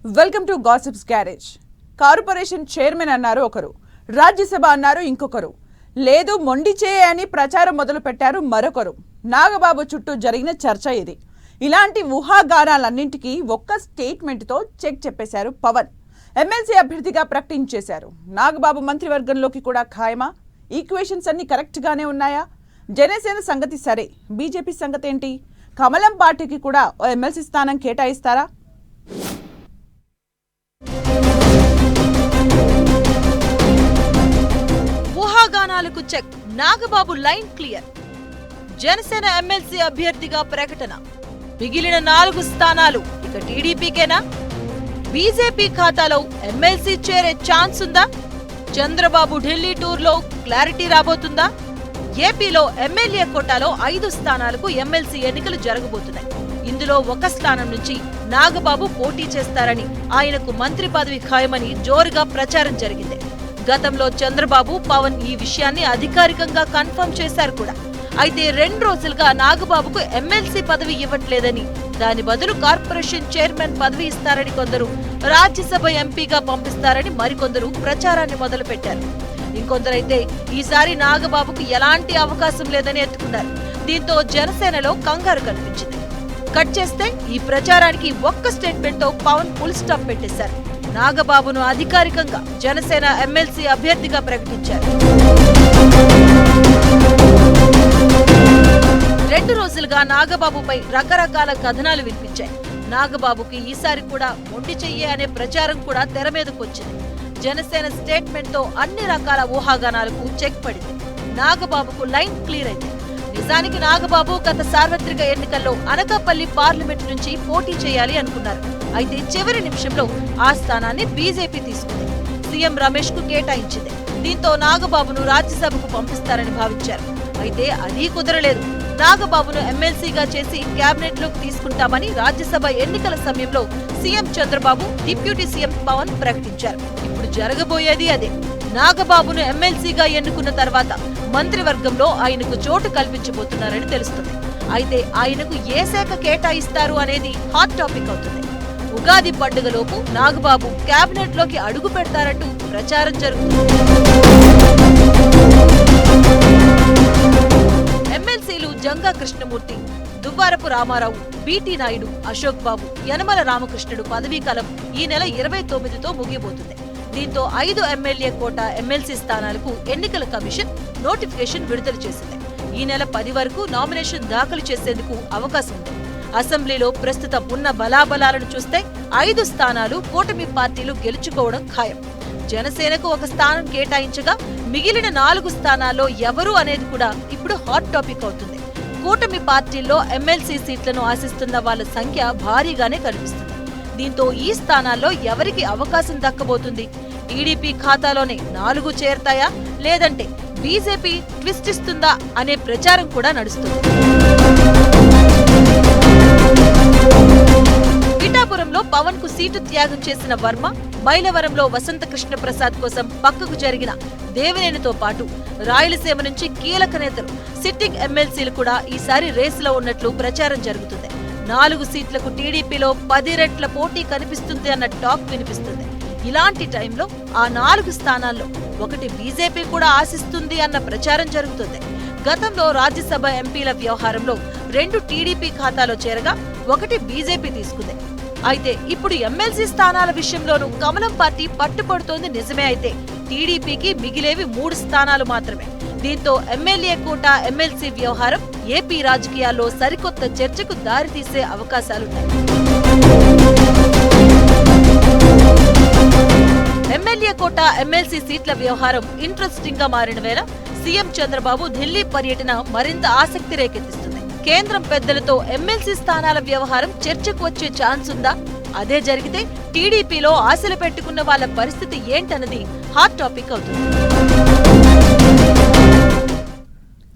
Welcome to gossips garage. Corporation chairman అన్నారు ఒకరు, రాజ్యసభ అన్నారు ఇంకొకరు, లేదు మొండి చేయ అని ప్రచారం మొదలు పెట్టారు మరొకరు. నాగబాబు చుట్టూ జరిగిన చర్చ ఇది. ఇలాంటి ఊహాగానాలన్నింటికీ ఒక్క స్టేట్మెంట్తో చెక్ చెప్పేశారు పవన్. ఎమ్మెల్సీ అభ్యర్థిగా ప్రకటించేశారు. నాగబాబు మంత్రివర్గంలోకి కూడా ఖాయమా? ఈక్వేషన్స్ అన్ని కరెక్ట్గానే ఉన్నాయా? జనసేన సంగతి సరే, బీజేపీ సంగతి ఏంటి? కమలం పార్టీకి కూడా ఓ ఎమ్మెల్సీ స్థానం కేటాయిస్తారా? ఊహాగానాలకు check. Nagababu line clear. Janasena MLC అభ్యర్థిగా ప్రకటన. మిగిలిన 4 స్థానాలు ఇక టీడీపీకేనా? బీజేపీ ఖాతాలో ఎమ్మెల్సీ చేరే ఛాన్స్ ఉందా? చంద్రబాబు ఢిల్లీ టూర్లో క్లారిటీ రాబోతుందా? ఏపీలో ఎమ్మెల్యే కోటాలో 5 స్థానాలకు ఎమ్మెల్సీ ఎన్నికలు జరగబోతున్నాయి. ఇందులో ఒక స్థానం నుంచి నాగబాబు పోటీ చేస్తారని, ఆయనకు మంత్రి పదవి ఖాయమని జోరుగా ప్రచారం జరిగింది. గతంలో చంద్రబాబు, పవన్ ఈ విషయాన్ని అధికారికంగా కన్ఫర్మ్ చేశారు కూడా. అయితే 2 రోజులుగా నాగబాబుకు ఎమ్మెల్సీ పదవి ఇవ్వట్లేదని, దాని బదులు కార్పొరేషన్ చైర్మన్ పదవి ఇస్తారని కొందరు, రాజ్యసభ ఎంపీగా పంపిస్తారని మరికొందరు ప్రచారాన్ని మొదలుపెట్టారు. ఇంకొందరైతే ఈసారి నాగబాబుకు ఎలాంటి అవకాశం లేదని ఎత్తుకున్నారు. దీంతో జనసేనలో కంగారు కనిపించింది. కట్ చేస్తే ఈ ప్రచారానికి ఒక్క స్టేట్మెంట్ తో పవన్ ఫుల్ స్టాప్ పెట్టేశారు. నాగబాబును అధికారికంగా జనసేన ఎమ్మెల్సీ అభ్యర్థిగా ప్రకటించారు. 2 రోజులుగా నాగబాబుపై రకరకాల కథనాలు వినిపించాయి. నాగబాబుకి ఈసారి కూడా మొండి చెయ్యే అనే ప్రచారం కూడా తెర మీదకొచ్చింది. జనసేన స్టేట్మెంట్ తో అన్ని రకాల ఊహాగానాలకు చెక్ పడింది. నాగబాబుకు లైన్ క్లియర్ అయింది. నిజానికి నాగబాబు గత సార్వత్రిక ఎన్నికల్లో అనకాపల్లి పార్లమెంట్ నుంచి పోటీ చేయాలి అనుకున్నారు. అయితే చివరి నిమిషంలో ఆ స్థానాన్ని బీజేపీ తీసుకుంది. సీఎం రమేష్ కు కేటాయించింది. దీంతో నాగబాబును రాజ్యసభకు పంపిస్తారని భావించారు. అయితే అది కుదరలేదు. నాగబాబును ఎమ్మెల్సీగా చేసి కేబినెట్ లోకి తీసుకుంటామని రాజ్యసభ ఎన్నికల సమయంలో CM Chandrababu, deputy CM Pawan ప్రకటించారు. ఇప్పుడు జరగబోయేది అదే. నాగబాబును ఎమ్మెల్సీగా ఎన్నుకున్న తర్వాత మంత్రివర్గంలో ఆయనకు చోటు కల్పించబోతున్నారని తెలుస్తుంది. అయితే ఆయనకు ఏ శాఖ కేటాయిస్తారు అనేది హాట్ టాపిక్ అవుతుంది. ఉగాది పండుగలోపు నాగబాబు కేబినెట్ లోకి అడుగు పెడతారంటూ ప్రచారం జరుగుతుంది. ఎమ్మెల్సీలు జంగా కృష్ణమూర్తి, దువ్వారపు రామారావు, బీటీ నాయుడు, అశోక్ బాబు, యనమల రామకృష్ణుడు పదవీకాలం ఈ నెల 29తో ముగియబోతుంది. దీంతో 5 ఎమ్మెల్యే కోట ఎమ్మెల్సీ స్థానాలకు ఎన్నికల కమిషన్ నోటిఫికేషన్ విడుదల చేసింది. ఈ నెల 10 వరకు నామినేషన్ దాఖలు చేసేందుకు అవకాశం ఉంది. అసెంబ్లీలో ప్రస్తుతం ఉన్న బలాబలాలను చూస్తే 5 స్థానాలు కూటమి పార్టీలు గెలుచుకోవడం ఖాయం. జనసేనకు 1 స్థానం కేటాయించగా మిగిలిన 4 స్థానాల్లో ఎవరు అనేది కూడా ఇప్పుడు హాట్ టాపిక్ అవుతుంది. కూటమి పార్టీల్లో ఎమ్మెల్సీ సీట్లను ఆశిస్తున్న వాళ్ళ సంఖ్య భారీగానే కనిపిస్తుంది. దీంతో ఈ స్థానాల్లో ఎవరికి అవకాశం దక్కబోతుంది? టీడీపీ ఖాతాలోనే 4 చేరతాయా, లేదంటే బీజేపీ ట్విస్ట్ ఇస్తుందా అనే ప్రచారం కూడా నడుస్తుంది. పిఠాపురంలో పవన్ కు సీటు త్యాగం చేసిన వర్మ, మైలవరంలో వసంత కృష్ణ ప్రసాద్ కోసం పక్కకు జరిగిన దేవినేనితో పాటు రాయలసీమ నుంచి కీలక నేతలు, సిట్టింగ్ ఎమ్మెల్సీలు కూడా ఈసారి రేసులో ఉన్నట్లు ప్రచారం జరుగుతుంది. 4 సీట్లకు టీడీపీలో 10 రెట్ల పోటీ కనిపిస్తుంది అన్న టాక్ వినిపిస్తుంది. ఇలాంటి టైంలో ఆ 4 స్థానాల్లో ఒకటి బీజేపీ కూడా ఆశిస్తుంది అన్న ప్రచారం జరుగుతుంది. గతంలో రాజ్యసభ ఎంపీల వ్యవహారంలో 2 టీడీపీ ఖాతాలో చేరగా 1 బీజేపీ తీసుకుంది. అయితే ఇప్పుడు ఎమ్మెల్సీ స్థానాల విషయంలోనూ కమలం పార్టీ పట్టుపడుతోంది నిజమే. అయితే టీడీపీకి మిగిలేవి 3 స్థానాలు మాత్రమే. దీంతో ఎమ్మెల్యే కోట ఎమ్మెల్సీ వ్యవహారం ఏపీ రాజకీయాల్లో సరికొత్త చర్చకు దారితీసే అవకాశాలున్నాయి. ఎమ్మెల్యే కోట ఎమ్మెల్సీ సీట్ల వ్యవహారం ఇంట్రెస్టింగ్ గా మారిన వేళ సీఎం చంద్రబాబు ఢిల్లీ పర్యటన మరింత ఆసక్తి రేకెత్తిస్తుంది. కేంద్రం పెద్దలతో ఎమ్మెల్సీ స్థానాల వ్యవహారం చర్చకు వచ్చే ఛాన్స్ ఉందా? అదే జరిగితే టీడీపీలో ఆశలు పెట్టుకున్న వాళ్ళ పరిస్థితి ఏంటన్నది హాట్ టాపిక్ అవుతుంది.